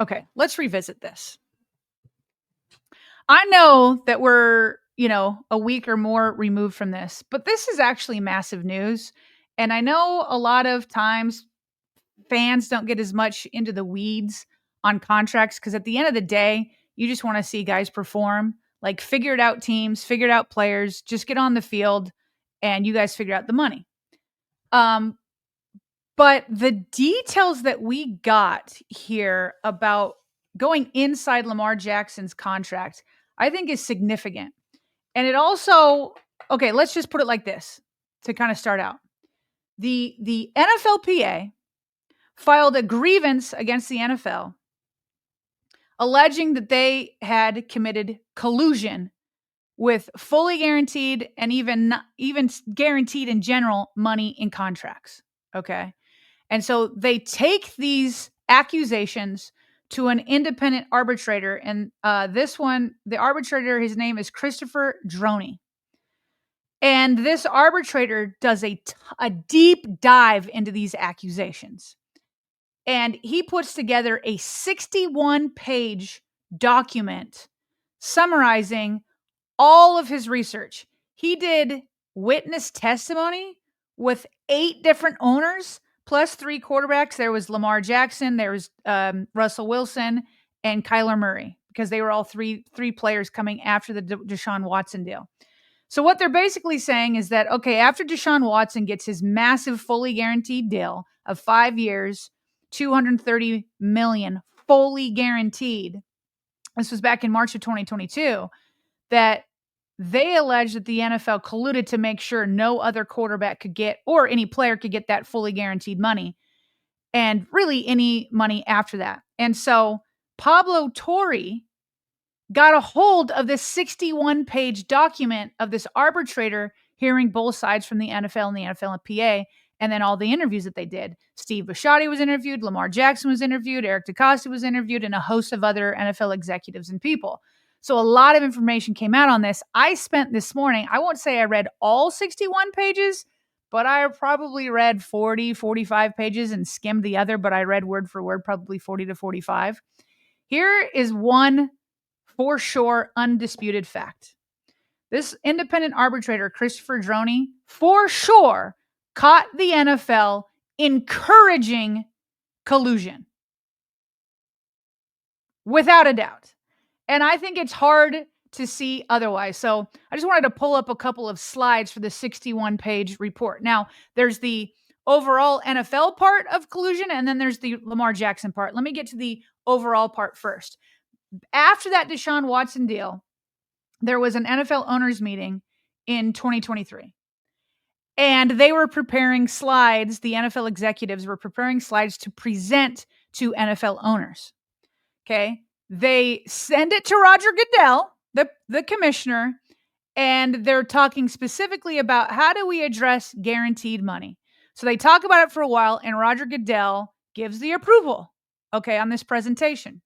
Okay, let's revisit this. I know that we're, a week or more removed from this, but this is actually massive news. And I know a lot of times fans don't get as much into the weeds on contracts because at the end of the day, you just want to see guys perform, like figured out teams, figured out players, just get on the field and you guys figure out the money. But the details that we got here about going inside Lamar Jackson's contract, I think is significant. And it also, okay, let's just put it like this to kind of start out. The NFLPA filed a grievance against the NFL alleging that they had committed collusion with fully guaranteed and even guaranteed in general money in contracts. Okay. And so they take these accusations to an independent arbitrator. And this one, the arbitrator, his name is Christopher Droney. And this arbitrator does a deep dive into these accusations. And he puts together a 61-page document summarizing all of his research. He did witness testimony with 8 different owners, plus 3 quarterbacks. There was Lamar Jackson, there was Russell Wilson, and Kyler Murray, because they were all three players coming after the Deshaun Watson deal. So what they're basically saying is that, okay, after Deshaun Watson gets his massive fully guaranteed deal of 5 years, $230 million fully guaranteed, this was back in March of 2022, that they allege that the NFL colluded to make sure no other quarterback could get, or any player could get, that fully guaranteed money, and really any money after that. And so Pablo Torre got a hold of this 61-page document of this arbitrator hearing both sides from the NFL and the NFLPA, and then all the interviews that they did. Steve Bisciotti was interviewed, Lamar Jackson was interviewed, Eric DeCosta was interviewed, and a host of other NFL executives and people. So a lot of information came out on this. I spent this morning, I won't say I read all 61 pages, but I probably read 40, 45 pages and skimmed the other, but I read word for word, probably 40 to 45. Here is one for sure undisputed fact. This independent arbitrator, Christopher Droney, for sure caught the NFL encouraging collusion. Without a doubt. And I think it's hard to see otherwise. So I just wanted to pull up a couple of slides for the 61-page report. Now, there's the overall NFL part of collusion, and then there's the Lamar Jackson part. Let me get to the overall part first. After that Deshaun Watson deal, there was an NFL owners meeting in 2023. And they were preparing slides. The NFL executives were preparing slides to present to NFL owners. Okay. They send it to Roger Goodell, the commissioner, and they're talking specifically about how do we address guaranteed money. So they talk about it for a while, and Roger Goodell gives the approval, okay, on this presentation.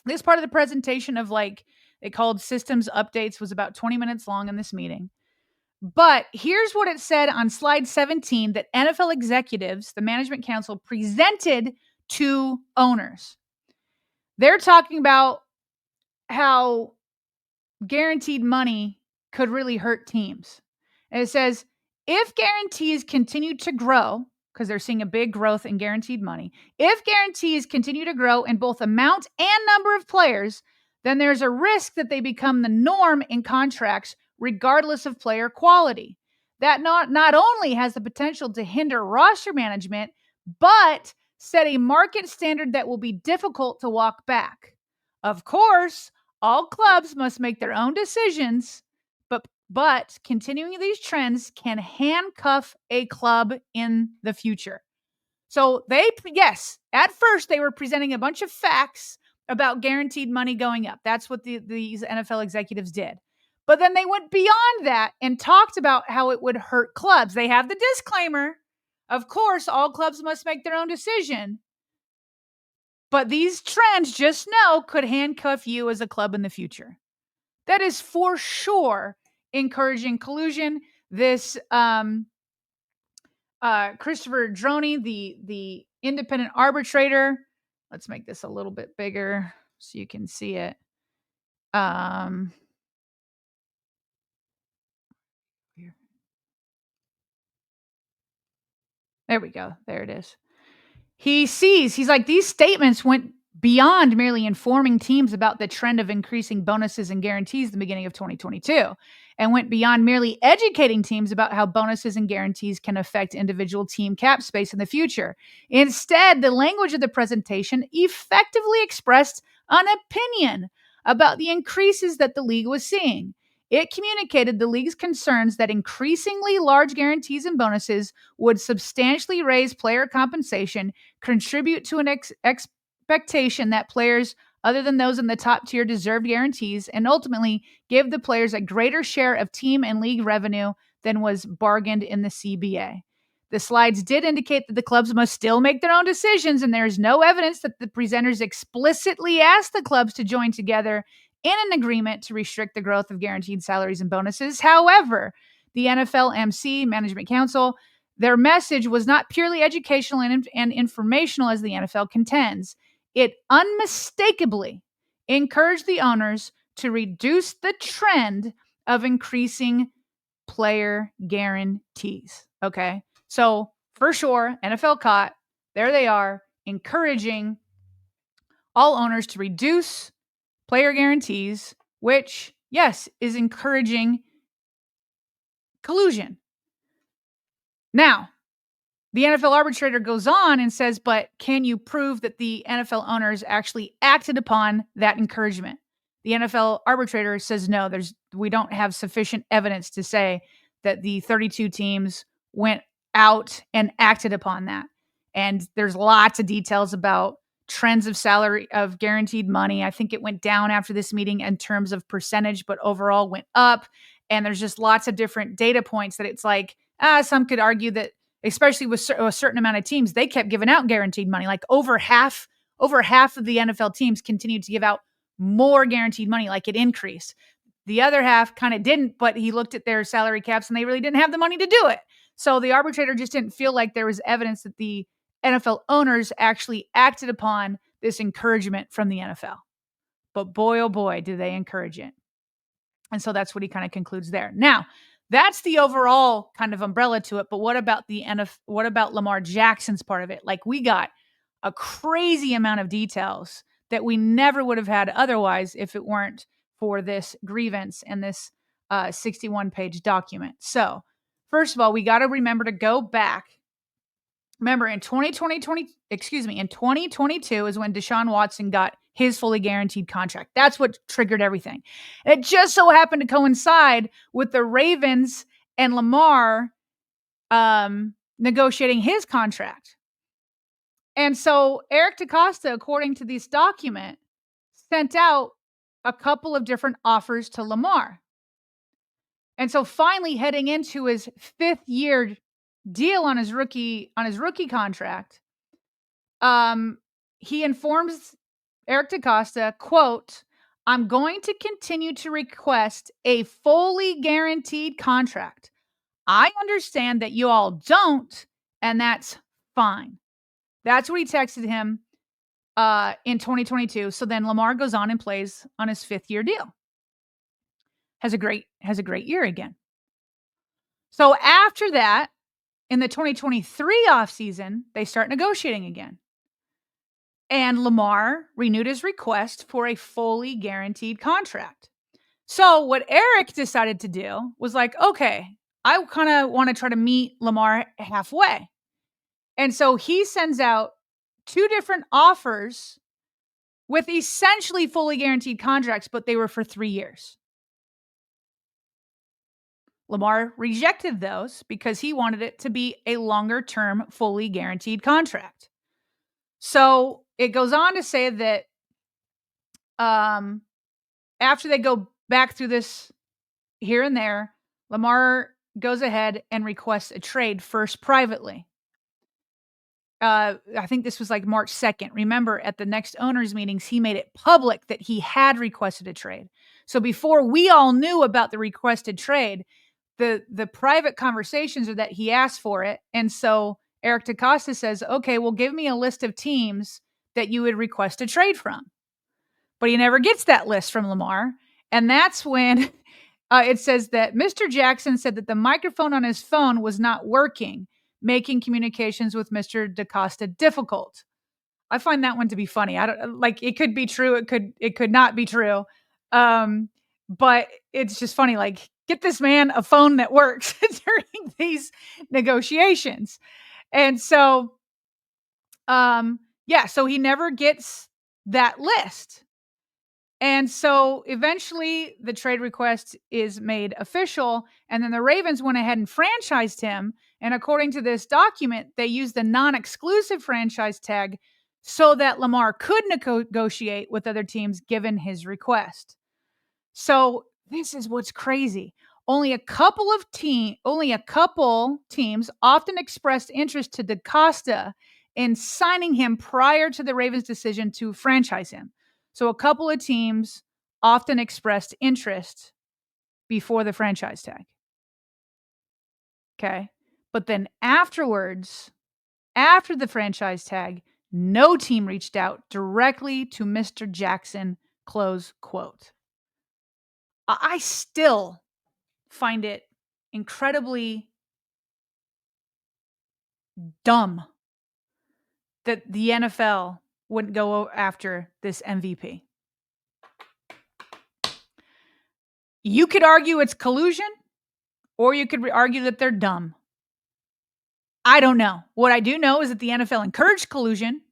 This part of the presentation of, like, they called systems updates, was about 20 minutes long in this meeting. But here's what it said on slide 17 that NFL executives, the management council, presented to owners. They're talking about how guaranteed money could really hurt teams. And it says, if guarantees continue to grow, because they're seeing a big growth in guaranteed money, if guarantees continue to grow in both amount and number of players, then there's a risk that they become the norm in contracts regardless of player quality. That not only has the potential to hinder roster management, but set a market standard that will be difficult to walk back. Of course, all clubs must make their own decisions, but continuing these trends can handcuff a club in the future. So yes, at first they were presenting a bunch of facts about guaranteed money going up. That's what these NFL executives did. But then they went beyond that and talked about how it would hurt clubs. They have the disclaimer, of course, all clubs must make their own decision. But these trends, just know, could handcuff you as a club in the future. That is for sure encouraging collusion. This Christopher Droney, the independent arbitrator, Let's make this a little bit bigger so you can see it. There we go. There it is. He's like, these statements went beyond merely informing teams about the trend of increasing bonuses and guarantees at the beginning of 2022 and went beyond merely educating teams about how bonuses and guarantees can affect individual team cap space in the future. Instead, the language of the presentation effectively expressed an opinion about the increases that the league was seeing. It communicated the league's concerns that increasingly large guarantees and bonuses would substantially raise player compensation, contribute to an expectation that players other than those in the top tier deserved guarantees, and ultimately give the players a greater share of team and league revenue than was bargained in the CBA. The slides did indicate that the clubs must still make their own decisions, and there is no evidence that the presenters explicitly asked the clubs to join together in an agreement to restrict the growth of guaranteed salaries and bonuses. However, the NFL MC Management Council, their message was not purely educational and informational as the NFL contends. It unmistakably encouraged the owners to reduce the trend of increasing player guarantees. Okay. So for sure, NFL caught, there they are, encouraging all owners to reduce player guarantees, which, yes, is encouraging collusion. Now, the NFL arbitrator goes on and says, but can you prove that the NFL owners actually acted upon that encouragement? The NFL arbitrator says, no, we don't have sufficient evidence to say that the 32 teams went out and acted upon that. And there's lots of details about trends of salary, of guaranteed money. I think it went down after this meeting in terms of percentage, but overall went up. And there's just lots of different data points that it's like, some could argue that, especially with a certain amount of teams, they kept giving out guaranteed money. Like over half of the NFL teams continued to give out more guaranteed money, like it increased. The other half kind of didn't, but he looked at their salary caps and they really didn't have the money to do it. So the arbitrator just didn't feel like there was evidence that the NFL owners actually acted upon this encouragement from the NFL. But boy, oh boy, do they encourage it. And so that's what he kind of concludes there. Now, that's the overall kind of umbrella to it. But what about what about Lamar Jackson's part of it? Like, we got a crazy amount of details that we never would have had otherwise if it weren't for this grievance and this 61-page document. So first of all, we got to remember to go back. Remember, in 2022 is when Deshaun Watson got his fully guaranteed contract. That's what triggered everything. And it just so happened to coincide with the Ravens and Lamar negotiating his contract. And so Eric DaCosta, according to this document, sent out a couple of different offers to Lamar. And so finally, heading into his 5th year deal on his rookie contract, he informs Eric DaCosta, quote, "I'm going to continue to request a fully guaranteed contract. I understand that you all don't, and that's fine." That's what he texted him in 2022. So then Lamar goes on and plays on his 5th year deal. Has a great year again. So after that, in the 2023 offseason, they start negotiating again. And Lamar renewed his request for a fully guaranteed contract. So what Eric decided to do was like, okay, I kind of want to try to meet Lamar halfway. And so he sends out 2 different offers with essentially fully guaranteed contracts, but they were for 3 years. Lamar rejected those because he wanted it to be a longer-term, fully guaranteed contract. So it goes on to say that after they go back through this here and there, Lamar goes ahead and requests a trade first privately. I think this was like March 2nd. Remember, at the next owners meetings, he made it public that he had requested a trade. So before we all knew about the requested trade, the private conversations are that he asked for it. And so Eric DaCosta says, okay, well, give me a list of teams that you would request a trade from. But he never gets that list from Lamar. And that's when it says that Mr. Jackson said that the microphone on his phone was not working, making communications with Mr. DaCosta difficult. I find that one to be funny. I don't like it could be true. It could not be true. But it's just funny. Like, get this man a phone that works during these negotiations. And so, so he never gets that list. And so eventually the trade request is made official, and then the Ravens went ahead and franchised him. And according to this document, they used the non-exclusive franchise tag so that Lamar could negotiate with other teams given his request. So this is what's crazy. Only a couple teams often expressed interest to DaCosta in signing him prior to the Ravens' decision to franchise him. So a couple of teams often expressed interest before the franchise tag. Okay. But then afterwards, after the franchise tag, no team reached out directly to Mr. Jackson, close quote. I still find it incredibly dumb that the NFL wouldn't go after this MVP. You could argue it's collusion, or you could argue that they're dumb. I don't know. What I do know is that the NFL encouraged collusion,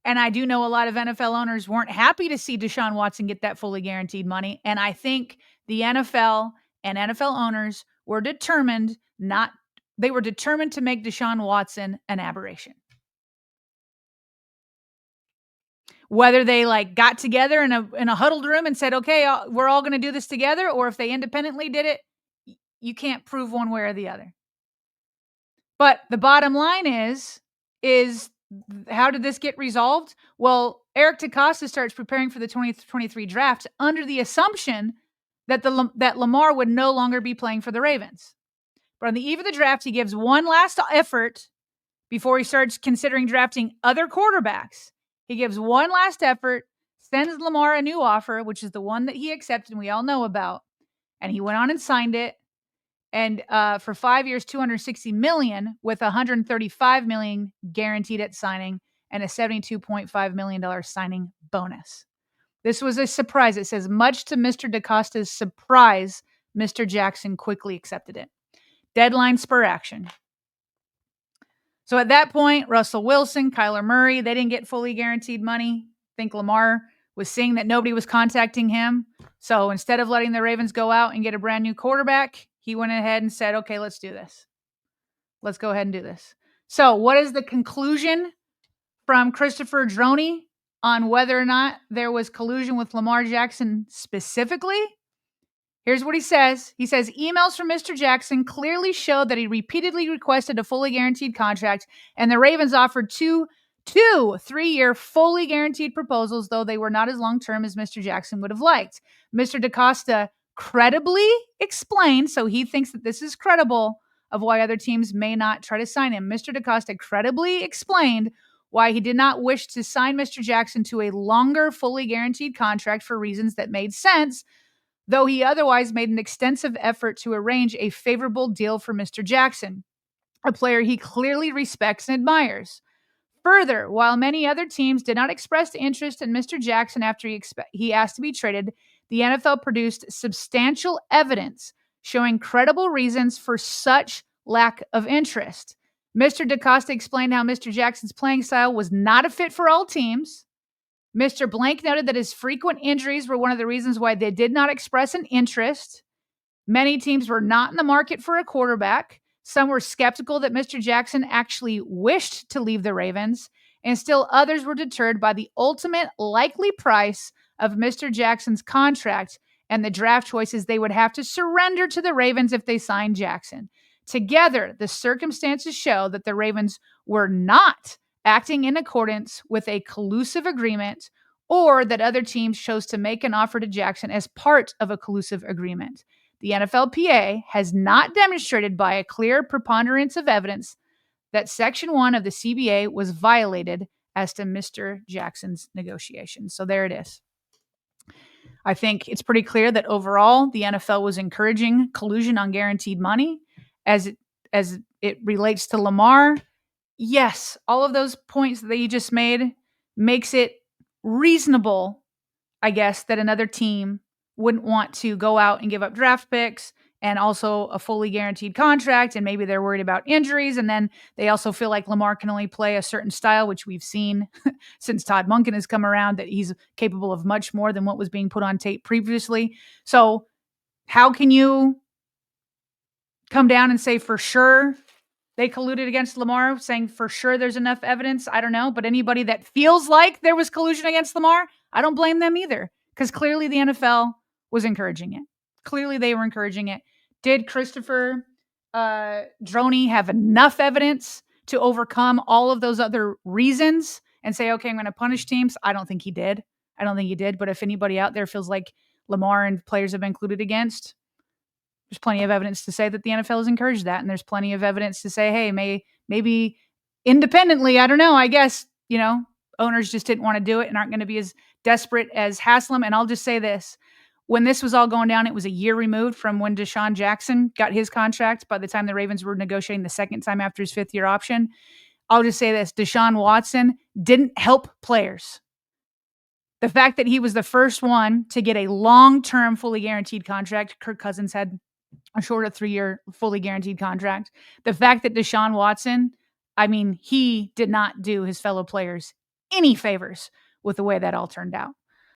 and I do know a lot of NFL owners weren't happy to see Deshaun Watson get that fully guaranteed money, and I think the NFL and NFL owners were determined to make Deshaun Watson an aberration. Whether they got together in a huddled room and said, okay, we're all going to do this together, or if they independently did it, you can't prove one way or the other. But the bottom line is how did this get resolved? Well, Eric DaCosta starts preparing for the 2023 draft under the assumption that that Lamar would no longer be playing for the Ravens. But on the eve of the draft, he gives one last effort before he starts considering drafting other quarterbacks. He gives one last effort, sends Lamar a new offer, which is the one that he accepted and we all know about. And he went on and signed it. And for 5 years, $260 million, with $135 million guaranteed at signing and a $72.5 million signing bonus. This was a surprise. It says, much to Mr. DaCosta's surprise, Mr. Jackson quickly accepted it. Deadline spur action. So at that point, Russell Wilson, Kyler Murray, they didn't get fully guaranteed money. I think Lamar was seeing that nobody was contacting him. So instead of letting the Ravens go out and get a brand new quarterback, he went ahead and said, okay, let's do this. Let's go ahead and do this. So what is the conclusion from Christopher Droney on whether or not there was collusion with Lamar Jackson specifically? Here's what he says. He says, emails from Mr. Jackson clearly show that he repeatedly requested a fully guaranteed contract, and the Ravens offered two 3-year fully guaranteed proposals, though they were not as long-term as Mr. Jackson would have liked. Mr. DaCosta credibly explained, so he thinks that this is credible, of why other teams may not try to sign him. Mr. DaCosta credibly explained why he did not wish to sign Mr. Jackson to a longer fully guaranteed contract for reasons that made sense, though he otherwise made an extensive effort to arrange a favorable deal for Mr. Jackson, a player he clearly respects and admires. Further, while many other teams did not express interest in Mr. Jackson after he asked to be traded, the NFL produced substantial evidence showing credible reasons for such lack of interest. Mr. DaCosta explained how Mr. Jackson's playing style was not a fit for all teams. Mr. Blank noted that his frequent injuries were one of the reasons why they did not express an interest. Many teams were not in the market for a quarterback. Some were skeptical that Mr. Jackson actually wished to leave the Ravens, and still others were deterred by the ultimate likely price of Mr. Jackson's contract and the draft choices they would have to surrender to the Ravens if they signed Jackson. Together, the circumstances show that the Ravens were not acting in accordance with a collusive agreement, or that other teams chose to make an offer to Jackson as part of a collusive agreement. The NFLPA has not demonstrated by a clear preponderance of evidence that Section 1 of the CBA was violated as to Mr. Jackson's negotiations. So there it is. I think it's pretty clear that overall the NFL was encouraging collusion on guaranteed money as it relates to Lamar. Yes, all of those points that you just made makes it reasonable, I guess, that another team wouldn't want to go out and give up draft picks and also a fully guaranteed contract. And maybe they're worried about injuries. And then they also feel like Lamar can only play a certain style, which we've seen since Todd Monken has come around, that he's capable of much more than what was being put on tape previously. So how can you come down and say for sure they colluded against Lamar, saying for sure there's enough evidence? I don't know. But anybody that feels like there was collusion against Lamar, I don't blame them either, because clearly the NFL was encouraging it. Clearly they were encouraging it. Did Christopher Droney have enough evidence to overcome all of those other reasons and say, okay, I'm going to punish teams? I don't think he did. But if anybody out there feels like Lamar and players have been colluded against, there's plenty of evidence to say that the NFL has encouraged that. And there's plenty of evidence to say, hey, maybe independently, I don't know, I guess, owners just didn't want to do it and aren't going to be as desperate as Haslam. And I'll just say this. When this was all going down, it was a year removed from when Deshaun Jackson got his contract by the time the Ravens were negotiating the second time after his fifth-year option. I'll just say this. Deshaun Watson didn't help players. The fact that he was the first one to get a long-term, fully guaranteed contract, Kirk Cousins had a shorter 3-year, fully guaranteed contract. The fact that Deshaun Watson, he did not do his fellow players any favors with the way that all turned out.